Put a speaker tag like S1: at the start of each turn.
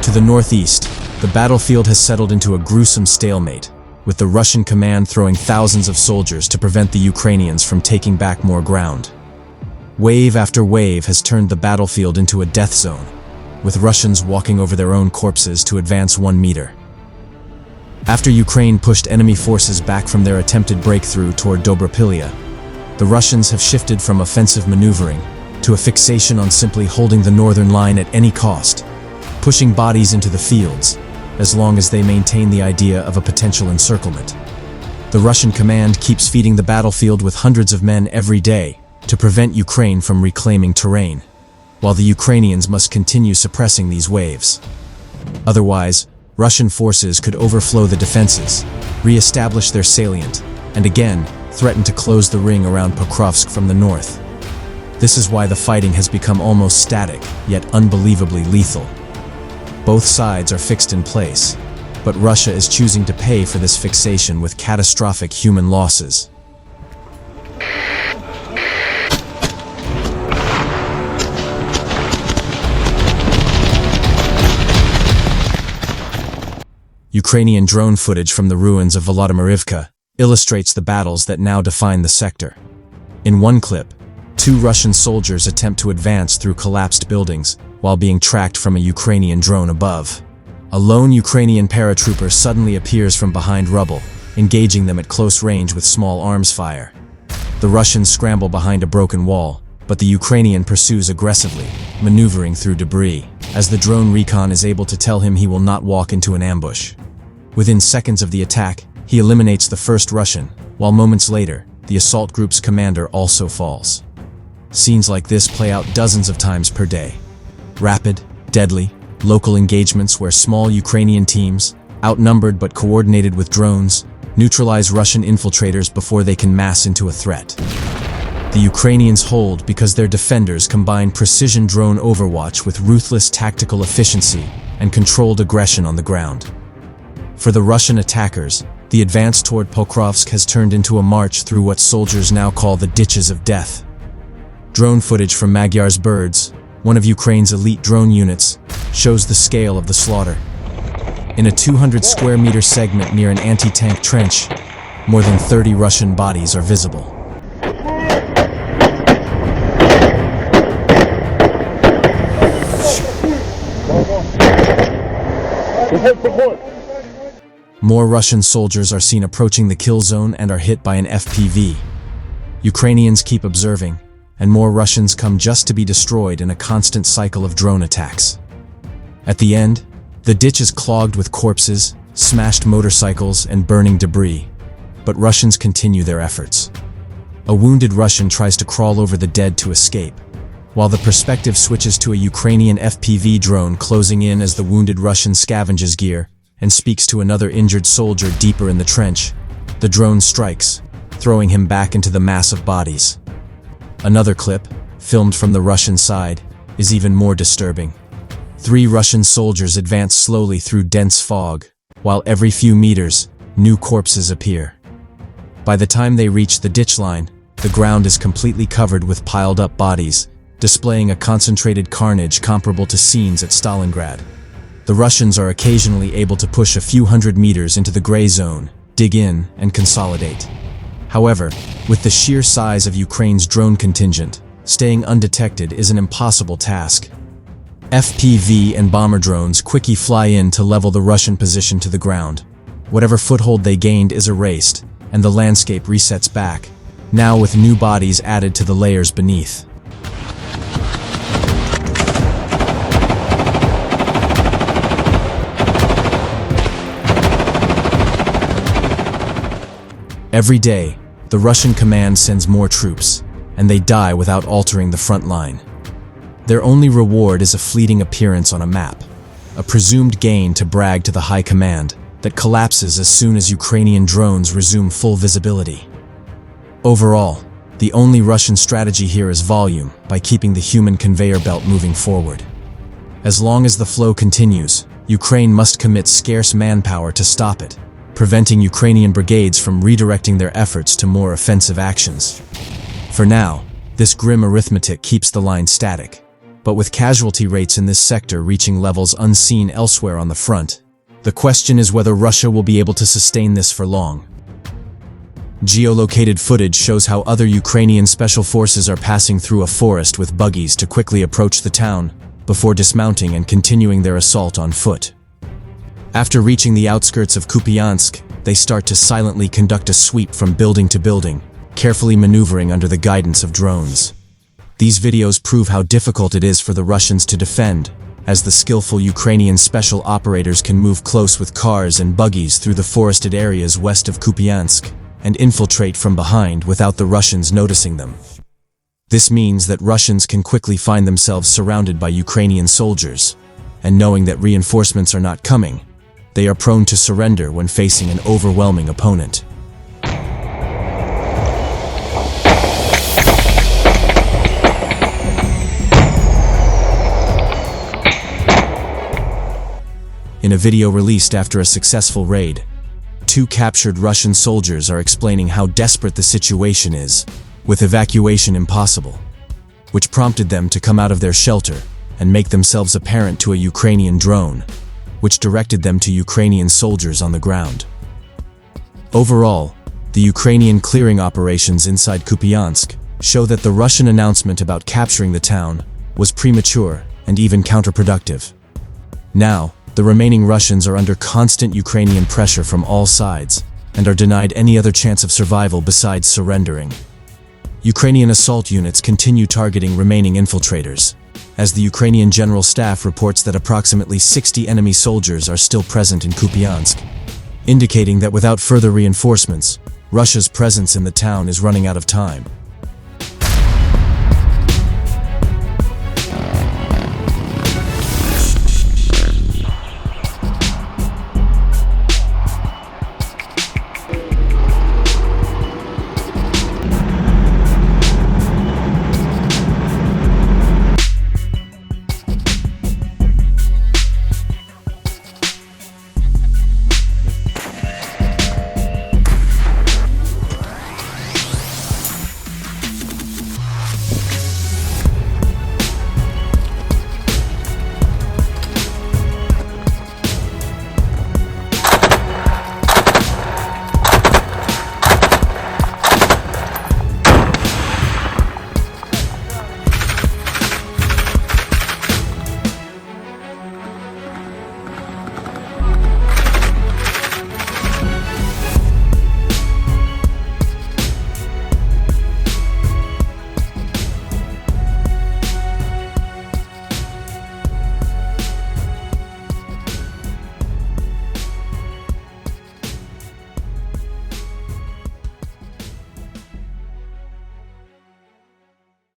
S1: To the northeast, the battlefield has settled into a gruesome stalemate, with the Russian command throwing thousands of soldiers to prevent the Ukrainians from taking back more ground. Wave after wave has turned the battlefield into a death zone, with Russians walking over their own corpses to advance 1 meter. After Ukraine pushed enemy forces back from their attempted breakthrough toward Dobropilya, the Russians have shifted from offensive maneuvering to a fixation on simply holding the northern line at any cost, pushing bodies into the fields, as long as they maintain the idea of a potential encirclement. The Russian command keeps feeding the battlefield with hundreds of men every day to prevent Ukraine from reclaiming terrain, while the Ukrainians must continue suppressing these waves. Otherwise, Russian forces could overflow the defenses, re-establish their salient, and again threaten to close the ring around Pokrovsk from the north. This is why the fighting has become almost static, yet unbelievably lethal. Both sides are fixed in place, but Russia is choosing to pay for this fixation with catastrophic human losses. Ukrainian drone footage from the ruins of Volodymyrivka illustrates the battles that now define the sector. In one clip, 2 Russian soldiers attempt to advance through collapsed buildings while being tracked from a Ukrainian drone above. A lone Ukrainian paratrooper suddenly appears from behind rubble, engaging them at close range with small arms fire. The Russians scramble behind a broken wall, but the Ukrainian pursues aggressively, maneuvering through debris, as the drone recon is able to tell him he will not walk into an ambush. Within seconds of the attack, he eliminates the first Russian, while moments later, the assault group's commander also falls. Scenes like this play out dozens of times per day. Rapid, deadly, local engagements where small Ukrainian teams, outnumbered but coordinated with drones, neutralize Russian infiltrators before they can mass into a threat. The Ukrainians hold because their defenders combine precision drone overwatch with ruthless tactical efficiency and controlled aggression on the ground. For the Russian attackers, the advance toward Pokrovsk has turned into a march through what soldiers now call the ditches of death. Drone footage from Magyar's Birds, one of Ukraine's elite drone units, shows the scale of the slaughter. In a 200 square meter segment near an anti-tank trench, more than 30 Russian bodies are visible. More Russian soldiers are seen approaching the kill zone and are hit by an FPV. Ukrainians keep observing, and more Russians come just to be destroyed in a constant cycle of drone attacks. At the end, the ditch is clogged with corpses, smashed motorcycles, and burning debris, but Russians continue their efforts. A wounded Russian tries to crawl over the dead to escape, while the perspective switches to a Ukrainian FPV drone closing in as the wounded Russian scavenges gear and speaks to another injured soldier deeper in the trench. The drone strikes, throwing him back into the mass of bodies. Another clip, filmed from the Russian side, is even more disturbing. 3 Russian soldiers advance slowly through dense fog, while every few meters, new corpses appear. By the time they reach the ditch line, the ground is completely covered with piled-up bodies, displaying a concentrated carnage comparable to scenes at Stalingrad. The Russians are occasionally able to push a few hundred meters into the gray zone, dig in, and consolidate. However, with the sheer size of Ukraine's drone contingent, staying undetected is an impossible task. FPV and bomber drones quickly fly in to level the Russian position to the ground. Whatever foothold they gained is erased, and the landscape resets back, now with new bodies added to the layers beneath. Every day, the Russian command sends more troops, and they die without altering the front line. Their only reward is a fleeting appearance on a map, a presumed gain to brag to the high command that collapses as soon as Ukrainian drones resume full visibility. Overall, the only Russian strategy here is volume, by keeping the human conveyor belt moving forward. As long as the flow continues, Ukraine must commit scarce manpower to stop it, preventing Ukrainian brigades from redirecting their efforts to more offensive actions. For now, this grim arithmetic keeps the line static, but with casualty rates in this sector reaching levels unseen elsewhere on the front, the question is whether Russia will be able to sustain this for long. Geolocated footage shows how other Ukrainian special forces are passing through a forest with buggies to quickly approach the town, before dismounting and continuing their assault on foot. After reaching the outskirts of Kupansk, they start to silently conduct a sweep from building to building, carefully maneuvering under the guidance of drones. These videos prove how difficult it is for the Russians to defend, as the skillful Ukrainian special operators can move close with cars and buggies through the forested areas west of Kupansk and infiltrate from behind without the Russians noticing them. This means that Russians can quickly find themselves surrounded by Ukrainian soldiers, and knowing that reinforcements are not coming, they are prone to surrender when facing an overwhelming opponent. In a video released after a successful raid, 2 captured Russian soldiers are explaining how desperate the situation is, with evacuation impossible, which prompted them to come out of their shelter and make themselves apparent to a Ukrainian drone, which directed them to Ukrainian soldiers on the ground. Overall, the Ukrainian clearing operations inside Kupansk show that the Russian announcement about capturing the town was premature and even counterproductive. Now, the remaining Russians are under constant Ukrainian pressure from all sides and are denied any other chance of survival besides surrendering. Ukrainian assault units continue targeting remaining infiltrators, as the Ukrainian General Staff reports that approximately 60 enemy soldiers are still present in Kupansk, indicating that without further reinforcements, Russia's presence in the town is running out of time.